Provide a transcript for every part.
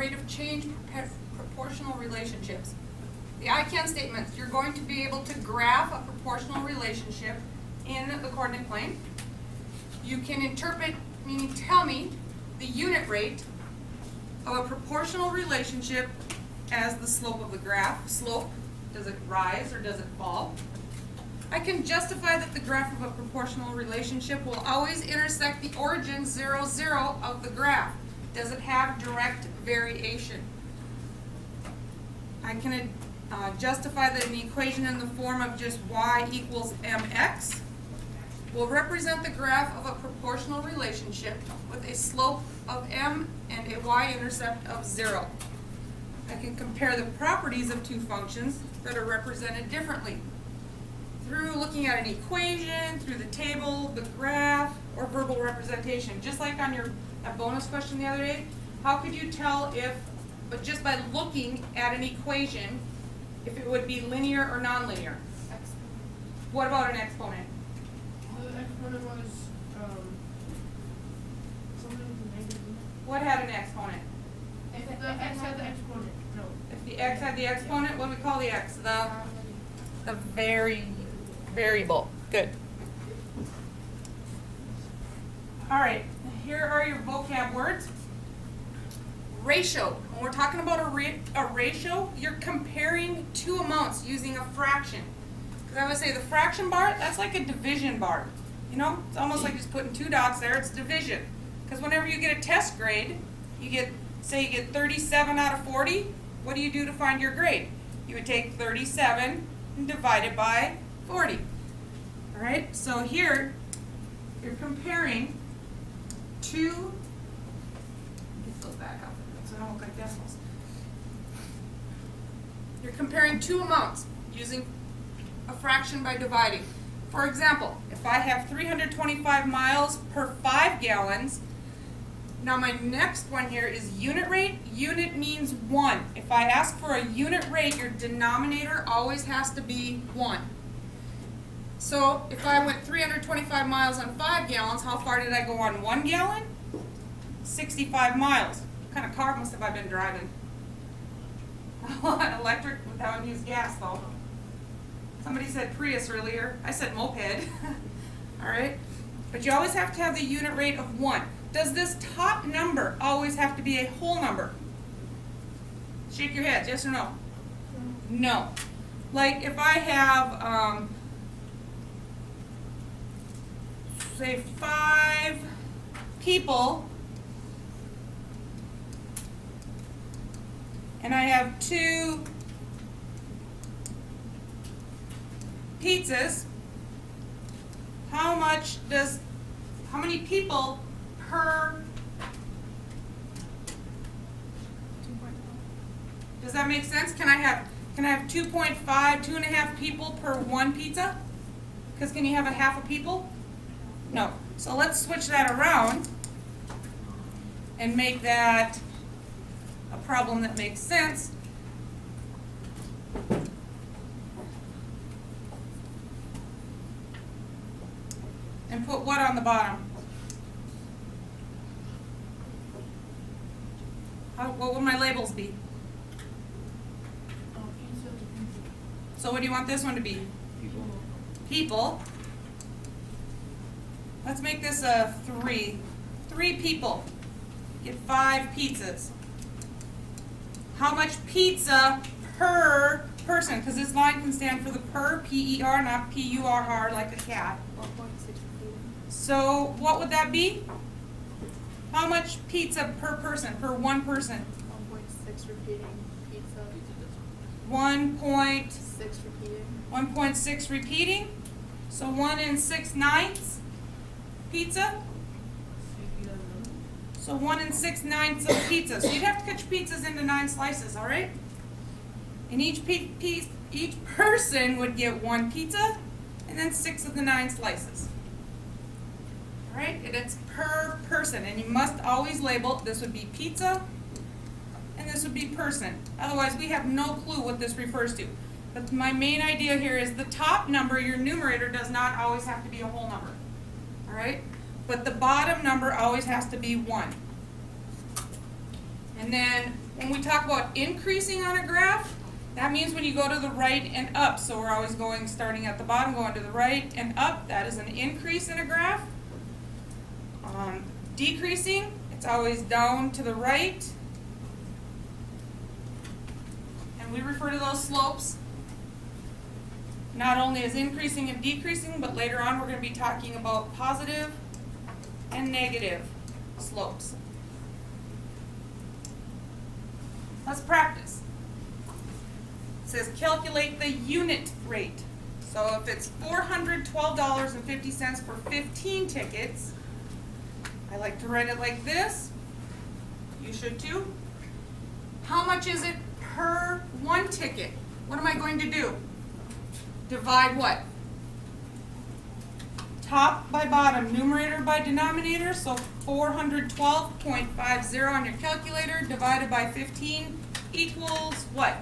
rate of change proportional relationships. The I-CAN statements, you're going to be able to graph a proportional relationship in the coordinate plane. You can interpret, meaning tell me, the unit rate of a proportional relationship as the slope of the graph. Slope, does it rise or does it fall? I can justify that the graph of a proportional relationship will always intersect the origin 0, 0 of the graph. Does it have direct variation? I can justify that an equation in the form of just y equals mx will represent the graph of a proportional relationship with a slope of m and a y-intercept of 0. I can compare the properties of two functions that are represented differently through looking at an equation, through the table, the graph, or verbal representation. Just like on that bonus question the other day, how could you tell if, but just by looking at an equation, if it would be linear or nonlinear? What about an exponent? The exponent was something negative. What had an exponent? If the x had the exponent, no. If the x had the exponent, what do we call the x? The variable. Good. All right, here are your vocab words. Ratio. When we're talking about a ratio, you're comparing two amounts using a fraction. Because I would say the fraction bar, that's like a division bar. You know, it's almost like just putting two dots there, it's division. Because whenever you get a test grade, you get, say you get 37 out of 40, what do you do to find your grade? You would take 37 and divide it by 40. All right, so here you're comparing two, get those back up so I don't look like decimals. You're comparing two amounts using a fraction by dividing. For example, if I have 325 miles per 5 gallons, now my next one here is unit rate. Unit means 1. If I ask for a unit rate, your denominator always has to be 1. So if I went 325 miles on 5 gallons, how far did I go on 1 gallon? 65 miles. What kind of car must have I been driving? Electric without used gas though. Somebody said Prius earlier. I said moped. All right. But you always have to have the unit rate of 1. Does this top number always have to be a whole number? Shake your head, yes or no? No. Like if I have, say 5 people, and I have 2 pizzas, how many people per, does that make sense? Can I have 2.5, 2.5 people per 1 pizza? Because can you have a half a people? No. So let's switch that around and make that a problem that makes sense. And put what on the bottom? What would my labels be? So what do you want this one to be? People. Let's make this a 3. 3 people get 5 pizzas. How much pizza per person? Because this line can stand for the per, P-E-R, not P-U-R-R like a cat. 1.6 repeating. So what would that be? How much pizza per person, per 1 person? 1.6 repeating pizza. 1.6 6 repeating. 1.6 repeating. So 1 6/9 pizza. So 1 6/9 of pizza. So you'd have to cut your pizzas into 9 slices, all right? And each person would get 1 pizza, and then 6 of the 9 slices. All right, and it's per person, and you must always label, this would be pizza, and this would be person. Otherwise, we have no clue what this refers to. But my main idea here is the top number, your numerator, does not always have to be a whole number. All right? But the bottom number always has to be 1. And then When we talk about increasing on a graph, that means when you go to the right and up. So we're always going, starting at the bottom, going to the right and up. That is an increase in a graph. Decreasing, it's always down to the right. And we refer to those slopes not only as increasing and decreasing, but later on we're going to be talking about positive and negative slopes. Let's practice. It says calculate the unit rate. So if it's $412.50 for 15 tickets, I like to write it like this. You should too. How much is it per one ticket? What am I going to do? Divide what? Top by bottom, numerator by denominator, so 412.50 on your calculator divided by 15 equals what?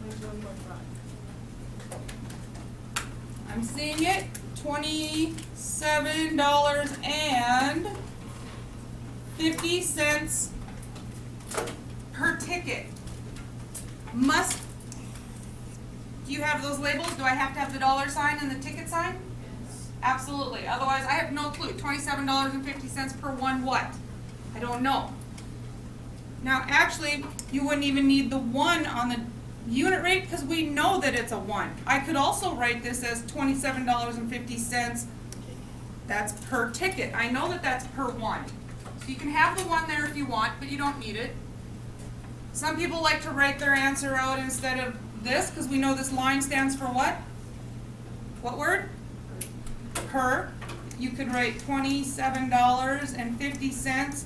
1.5. I'm seeing it, $27.50 per ticket. Do you have those labels? Do I have to have the dollar sign and the ticket sign? Yes. Absolutely. Otherwise, I have no clue. $27.50 per one what? I don't know. Now, actually, you wouldn't even need the 1 on the unit rate because we know that it's a 1. I could also write this as $27.50. That's per ticket. I know that that's per one. So you can have the 1 there if you want, but you don't need it. Some people like to write their answer out instead of this because we know this line stands for what? What word? Per. You could write $27.50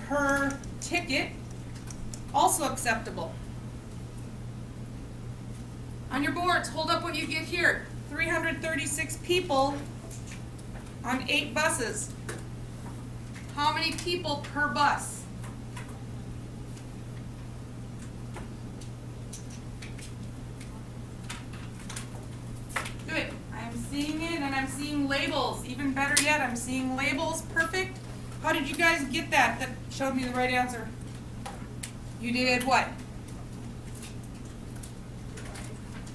per ticket. Also acceptable. On your boards, hold up what you get here. 336 people on 8 buses. How many people per bus? Good. I'm seeing it and I'm seeing labels. Even better yet, I'm seeing labels. Perfect. How did you guys get that? That showed me the right answer. You did what?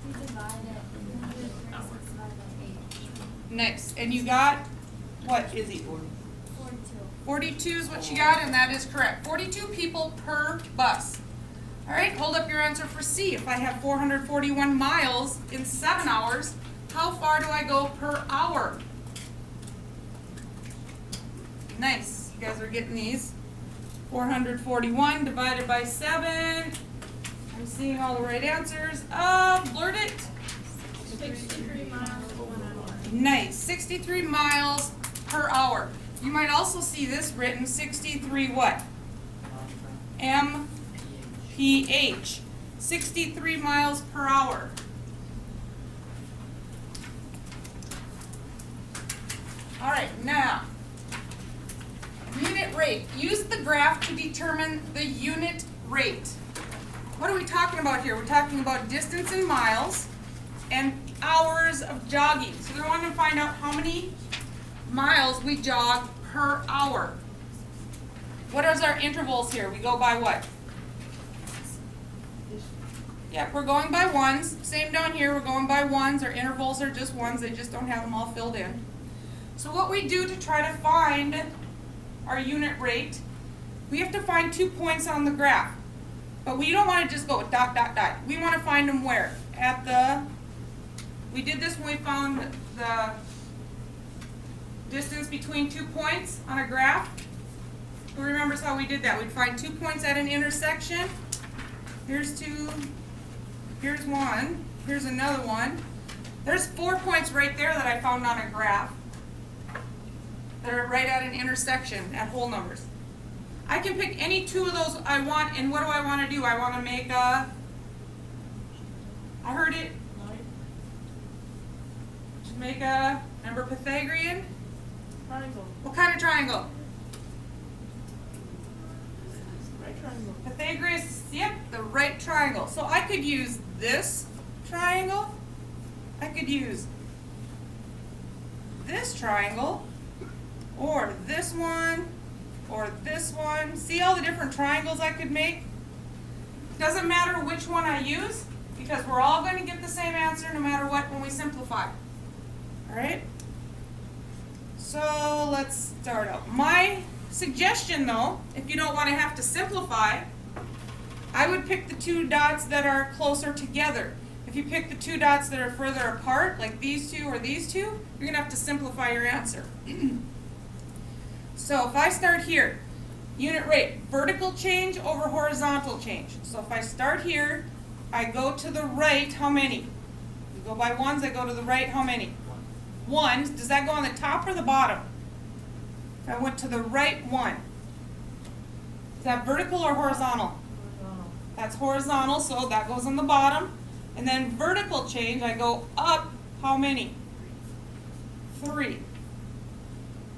We divide it, 136 divided by 8. Nice. And you got what, Izzy? 42. 42 is what you got, and that is correct. 42 people per bus. All right, hold up your answer for C. If I have 441 miles in 7 hours, how far do I go per hour? Nice. You guys are getting these. 441 divided by 7. I'm seeing all the right answers. Blurt it. 63 miles per 1 hour. Nice. 63 miles per hour. You might also see this written 63 what? MPH. 63 miles per hour. All right, now, unit rate. Use the graph to determine the unit rate. What are we talking about here? We're talking about distance in miles and hours of jogging. So we want to find out how many miles we jog per hour. What is our intervals here? We go by what? Yeah, we're going by ones. Same down here, we're going by ones. Our intervals are just ones, they just don't have them all filled in. So what we do to try to find our unit rate, we have to find 2 points on the graph. But we don't want to just go dot, dot, dot. We want to find them where? We did this when we found the distance between 2 points on a graph. Who remembers how we did that? We'd find 2 points at an intersection. Here's 2, here's 1, here's another one. There's 4 points right there that I found on a graph. They're right at an intersection at whole numbers. I can pick any 2 of those I want, and what do I want to do? I want to make a, I heard it, just make a, remember Pythagorean? Triangle. What kind of triangle? Right triangle. Pythagoras, yep, the right triangle. So I could use this triangle, I could use this triangle, or this one, or this one. See all the different triangles I could make? Doesn't matter which one I use, because we're all going to get the same answer no matter what when we simplify. Alright? So let's start out. My suggestion though, if you don't want to have to simplify, I would pick the two dots that are closer together. If you pick the two dots that are further apart, like these two or these two, you're going to have to simplify your answer. So if I start here, unit rate, vertical change over horizontal change. So if I start here, I go to the right, how many? You go by ones, I go to the right, how many? Ones. Does that go on the top or the bottom? If I went to the right one. Is that vertical or horizontal? That's horizontal, so that goes on the bottom. And then vertical change, I go up, how many? 3.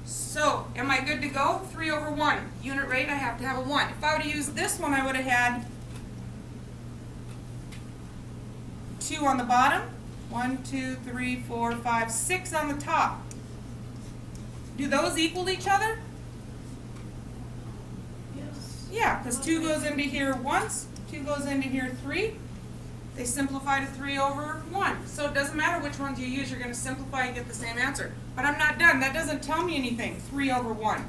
So, am I good to go? 3 over 1. Unit rate, I have to have a 1. If I would have used this one, I would have had 2 on the bottom. 1, 2, 3, 4, 5, 6 on the top. Do those equal each other? Yes. Yeah, because 2 goes into here once, 2 goes into here 3. They simplify to 3 over 1. So it doesn't matter which ones you use, you're going to simplify and get the same answer. But I'm not done. That doesn't tell me anything. 3 over 1.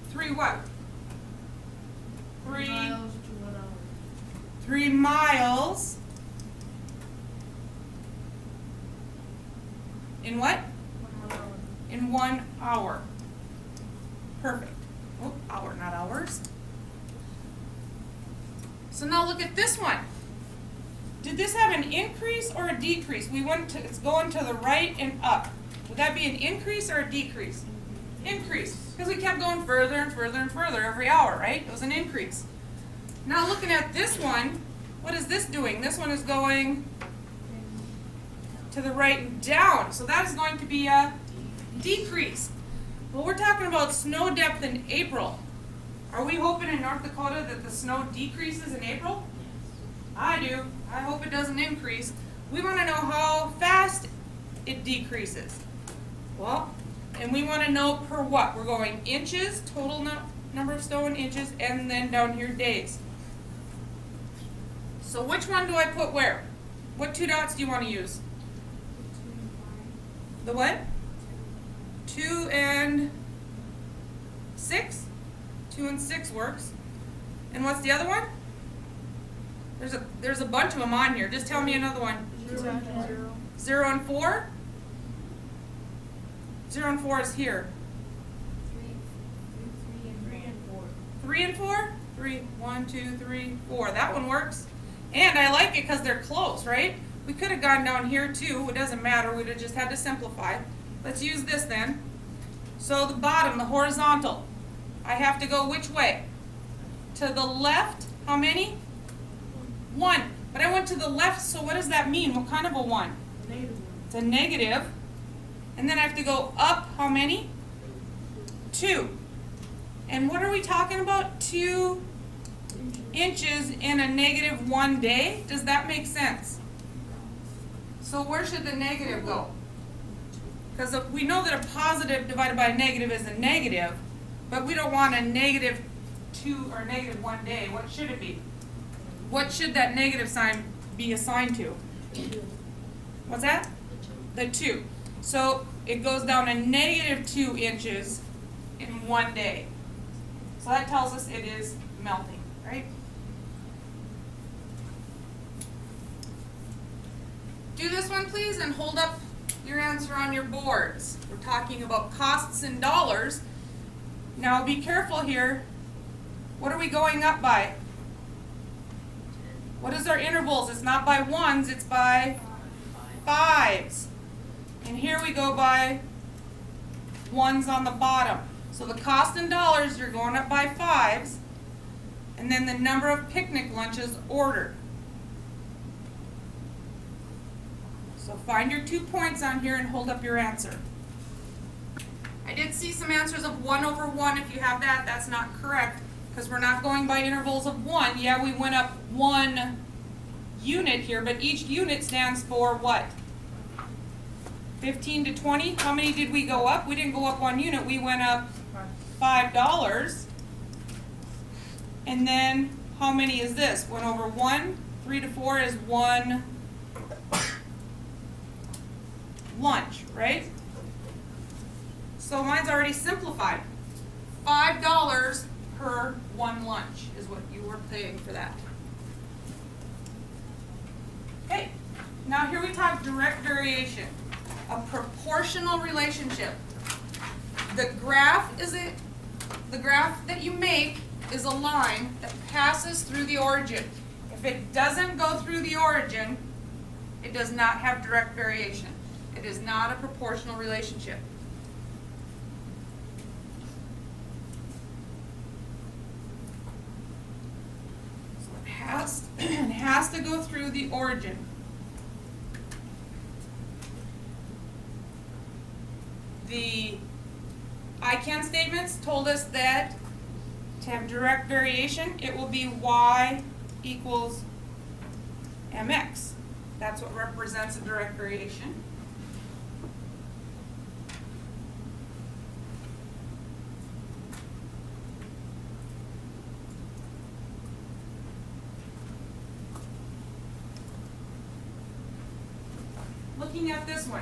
3 what? 3 Miles to 1 hour. 3 miles. In what? 1 hour. In 1 hour. Perfect. Oh, hour, not hours. So now look at this one. Did this have an increase or a decrease? It's going to the right and up. Would that be an increase or a decrease? Increase. Because we kept going further and further and further every hour, right? It was an increase. Now looking at this one, what is this doing? This one is going to the right and down. So that is going to be a decrease. Well, we're talking about snow depth in April. Are we hoping in North Dakota that the snow decreases in April? I do. I hope it doesn't increase. We want to know how fast it decreases. Well, and we want to know per what? We're going inches, total number of snow in inches, and then down here days. So which one do I put where? What 2 dots do you want to use? The what? 2 and 6? 2 and 6 works. And what's the other one? There's a bunch of them on here. Just tell me another one. 0 and 4. 0 and 4? 0 and 4 is here. 3 and 4. 3 and 4? 3, 1, 2, 3, 4. That one works. And I like it because they're close, right? We could have gone down here too. It doesn't matter. We'd have just had to simplify. Let's use this then. So the bottom, the horizontal. I have to go which way? To the left. How many? 1. But I went to the left, so what does that mean? What kind of a 1? Negative 1. It's a negative. And then I have to go up, how many? 2. And what are we talking about? 2 inches in a negative 1 day? Does that make sense? So where should the negative go? Because we know that a positive divided by a negative is a negative, but we don't want a negative 2 or negative 1 day. What should it be? What should that negative sign be assigned to? What's that? The 2. So it goes down a negative 2 inches in 1 day. So that tells us it is melting, right? Do this one, please, and hold up your answer on your boards. We're talking about costs in dollars. Now be careful here. What are we going up by? What is our intervals? It's not by ones, it's by 5s. And here we go by 1s on the bottom. So the cost in dollars, you're going up by 5s. And then the number of picnic lunches ordered. So find your 2 points on here and hold up your answer. I did see some answers of 1 over 1. If you have that, that's not correct because we're not going by intervals of 1. Yeah, we went up 1 unit here, but each unit stands for what? 15 to 20? How many did we go up? We didn't go up 1 unit. We went up $5. And then how many is this? 1 over 1. 3 to 4 is 1 lunch, right? So mine's already simplified. $5 per 1 lunch is what you were paying for that. Okay, now here we talk direct variation, a proportional relationship. The graph that you make is a line that passes through the origin. If it doesn't go through the origin, it does not have direct variation. It is not a proportional relationship. So it has to go through the origin. The I-CAN statements told us that to have direct variation, it will be y equals mx. That's what represents a direct variation. Looking at this one,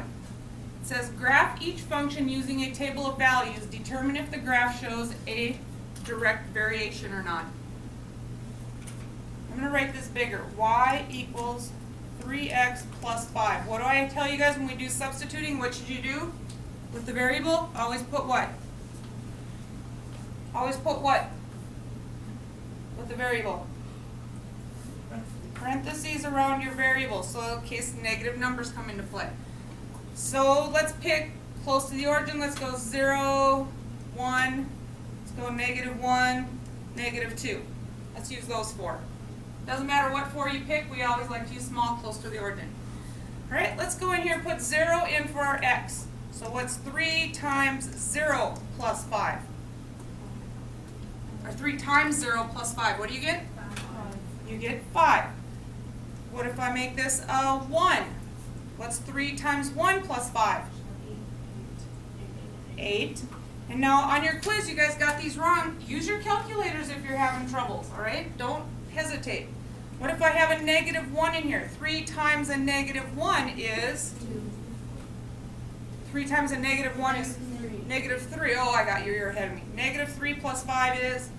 it says graph each function using a table of values. Determine if the graph shows a direct variation or not. I'm going to write this bigger. Y equals 3x plus 5. What do I tell you guys when we do substituting? What should you do with the variable? Always put what? Always put what with the variable? Parentheses around your variable, so in case negative numbers come into play. So let's pick close to the origin. Let's go 0, 1. Let's go -1, -2. Let's use those 4. Doesn't matter what 4 you pick, we always like to use small close to the origin. All right, let's go in here and put 0 in for our x. So what's 3 times 0 plus 5? Or 3 times 0 plus 5, what do you get? 5. You get 5. What if I make this a 1? What's 3 times 1 plus 5? 8. And now on your quiz, you guys got these wrong. Use your calculators if you're having troubles, all right? Don't hesitate. What if I have a -1 in here? 3 times a -1 is? 3 times a -1 is? -3. Oh, I got you. You're ahead of me. -3 plus 5 is?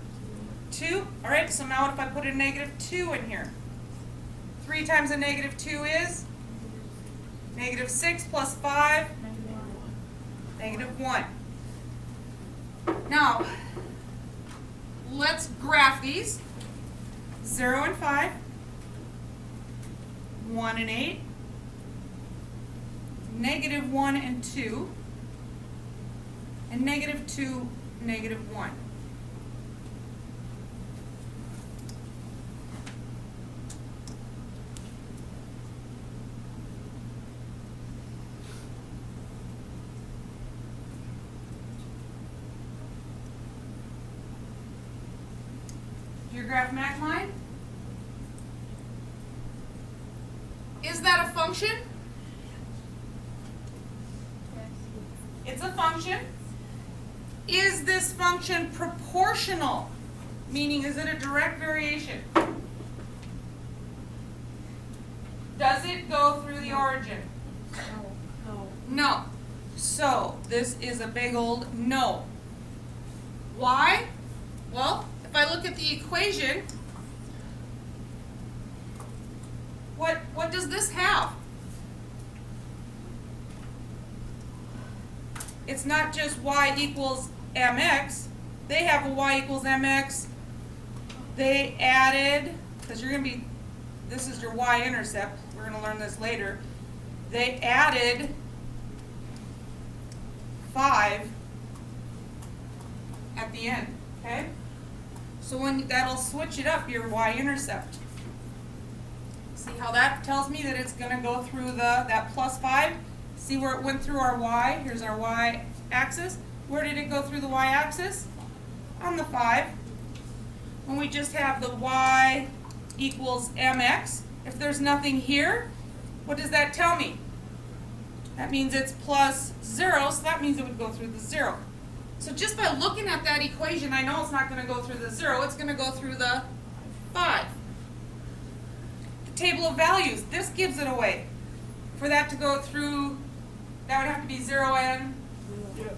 2. All right, so now what if I put a -2 in here? 3 times a -2 is? -6 plus 5? -1. Now, let's graph these. 0 and 5, 1 and 8, -1 and 2, and -2, -1. Your graph match mine? Is that a function? It's a function. Is this function proportional? Meaning, is it a direct variation? Does it go through the origin? No. No. So, this is a big old no. Why? Well, if I look at the equation, what does this have? It's not just y equals mx. They have a y equals mx. They added, because you're going to be, this is your y-intercept. We're going to learn this later. They added 5 at the end, okay? So when that'll switch it up, your y-intercept. See how that tells me that it's going to go through that plus 5? See where it went through our y? Here's our y-axis. Where did it go through the y-axis? On the 5. When we just have the y equals mx, if there's nothing here, what does that tell me? That means it's plus 0, so that means it would go through the 0. So just by looking at that equation, I know it's not going to go through the 0, it's going to go through the 5. The table of values, this gives it away. For that to go through, that would have to be 0 and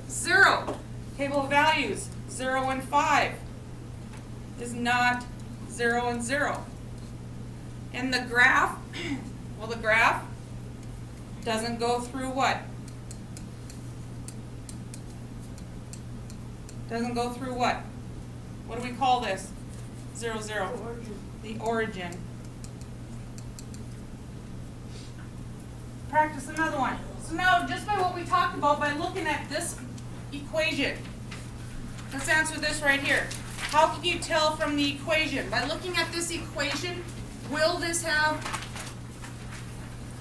0. Table of values, 0 and 5 is not 0 and 0. And the graph, well, the graph doesn't go through what? Doesn't go through what? What do we call this? 0, 0. The origin. Practice another one. So now, just by what we talked about, by looking at this equation, let's answer this right here. How can you tell from the equation? By looking at this equation, will this have,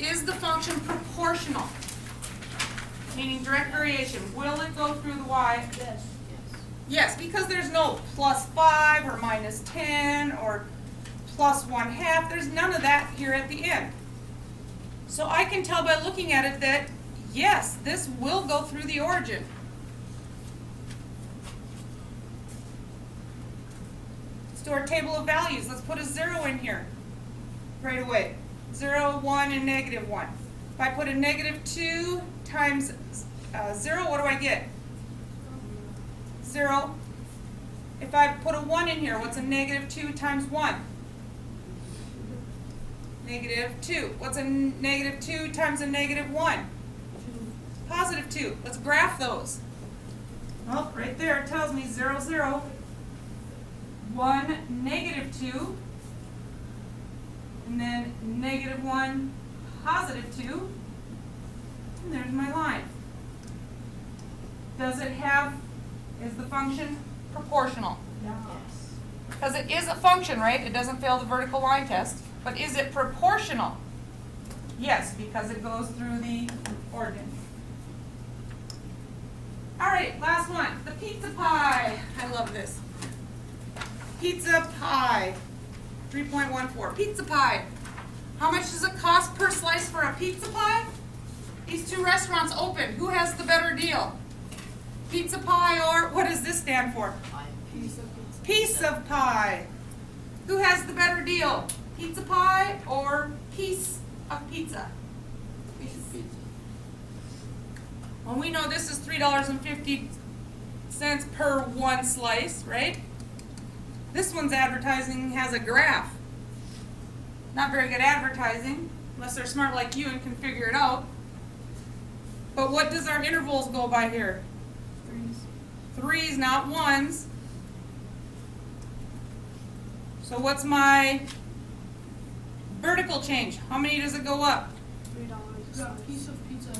is the function proportional? Meaning direct variation. Will it go through the y? Yes. Yes, because there's no plus 5 or minus 10 or plus 1/2. There's none of that here at the end. So I can tell by looking at it that, yes, this will go through the origin. Let's do our table of values. Let's put a 0 in here right away. 0, 1, and -1. If I put a -2 times 0, what do I get? 0. If I put a 1 in here, what's a -2 times 1? -2. What's a -2 times a -1? +2. Let's graph those. Well, right there it tells me 0, 0, 1, -2, and then -1, +2, and there's my line. Does it have, is the function proportional? Yes. Because it is a function, right? It doesn't fail the vertical line test. But is it proportional? Yes, because it goes through the origin. All right, last one. The pizza pie. I love this. Pizza pie. 3.14. Pizza pie. How much does it cost per slice for a pizza pie? These two restaurants open. Who has the better deal? Pizza pie, or what does this stand for? Piece of pizza. Piece of pie. Who has the better deal? Pizza pie or piece of pizza? Well, we know this is $3.50 per one slice, right? This one's advertising has a graph. Not very good advertising, unless they're smart like you and can figure it out. But what does our intervals go by here? Threes, not ones. So what's my vertical change? How many does it go up? $3. Piece of pizza.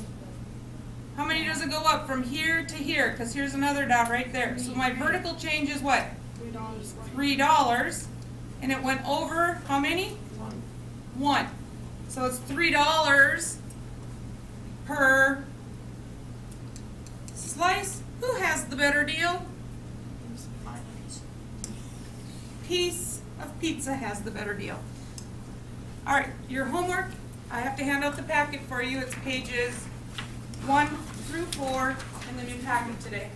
How many does it go up from here to here? Because here's another dot right there. So my vertical change is what? $3. $3. And it went over how many? 1. So it's $3 per slice. Who has the better deal? Piece of pizza has the better deal. All right, your homework, I have to hand out the packet for you. It's pages 1 through 4 in the new packet today.